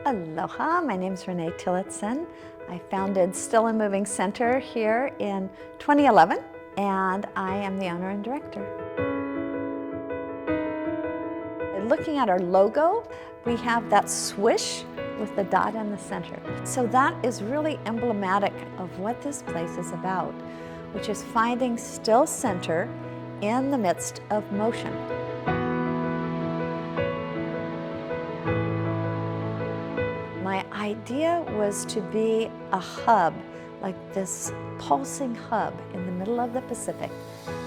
Aloha, my name is Renee Tillotson. I founded Still and Moving Center here in 2011, and I am the owner and director. Looking at our logo, we have that swish with the dot in the center. So that is really emblematic of what this place is about, which is finding still center in the midst of motion. My idea was to be a hub, like this pulsing hub in the middle of the Pacific,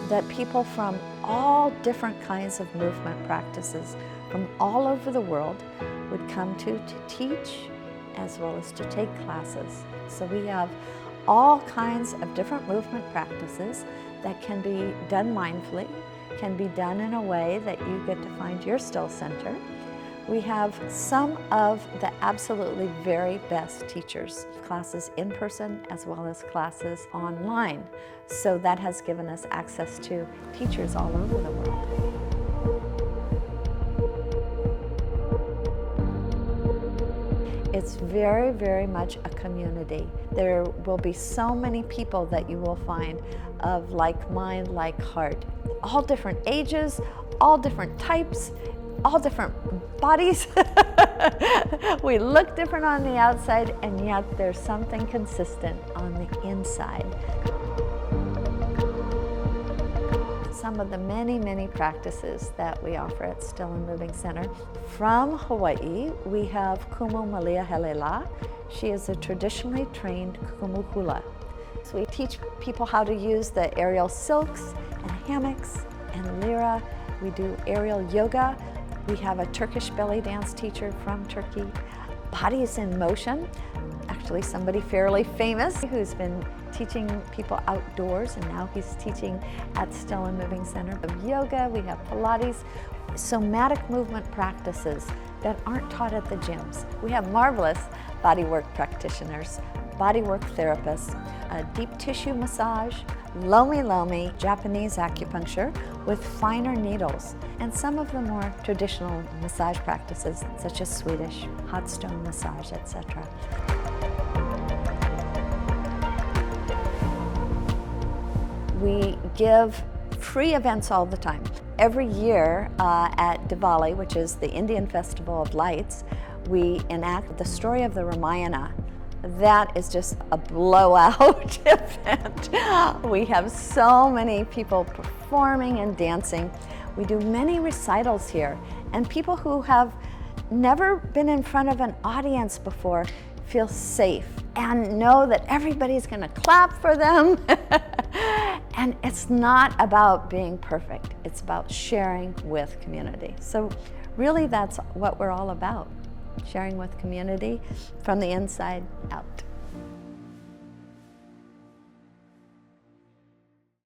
that people from all different kinds of movement practices from all over the world would come to teach as well as to take classes. So we have all kinds of different movement practices that can be done mindfully, can be done in a way that you get to find your still center. We have some of the absolutely very best teachers, classes in person as well as classes online. So that has given us access to teachers all over the world. It's very, very much a community. There will be so many people that you will find of like mind, like heart. All different ages, all different types, all different bodies. We look different on the outside, and yet there's something consistent on the inside. Some of the many, many practices that we offer at Still and Moving Center. From Hawaii, we have Kumu Malia Helela. She is a traditionally trained kumu hula. So we teach people how to use the aerial silks and hammocks and lira. We do aerial yoga. We have a Turkish belly dance teacher from Turkey. Bodies in motion. Actually, somebody fairly famous who's been teaching people outdoors, and now he's teaching at Still and Moving Center. Of yoga, we have Pilates, somatic movement practices that aren't taught at the gyms. We have marvelous bodywork practitioners, bodywork therapists, deep tissue massage, lomi, Japanese acupuncture with finer needles, and some of the more traditional massage practices such as Swedish, hot stone massage, etc. We give free events all the time. Every year at Diwali, which is the Indian Festival of Lights, we enact the story of the Ramayana. That is just a blowout event. We have so many people performing and dancing. We do many recitals here, and people who have never been in front of an audience before feel safe and know that everybody's going to clap for them. And it's not about being perfect, it's about sharing with community. So really that's what we're all about, sharing with community from the inside out.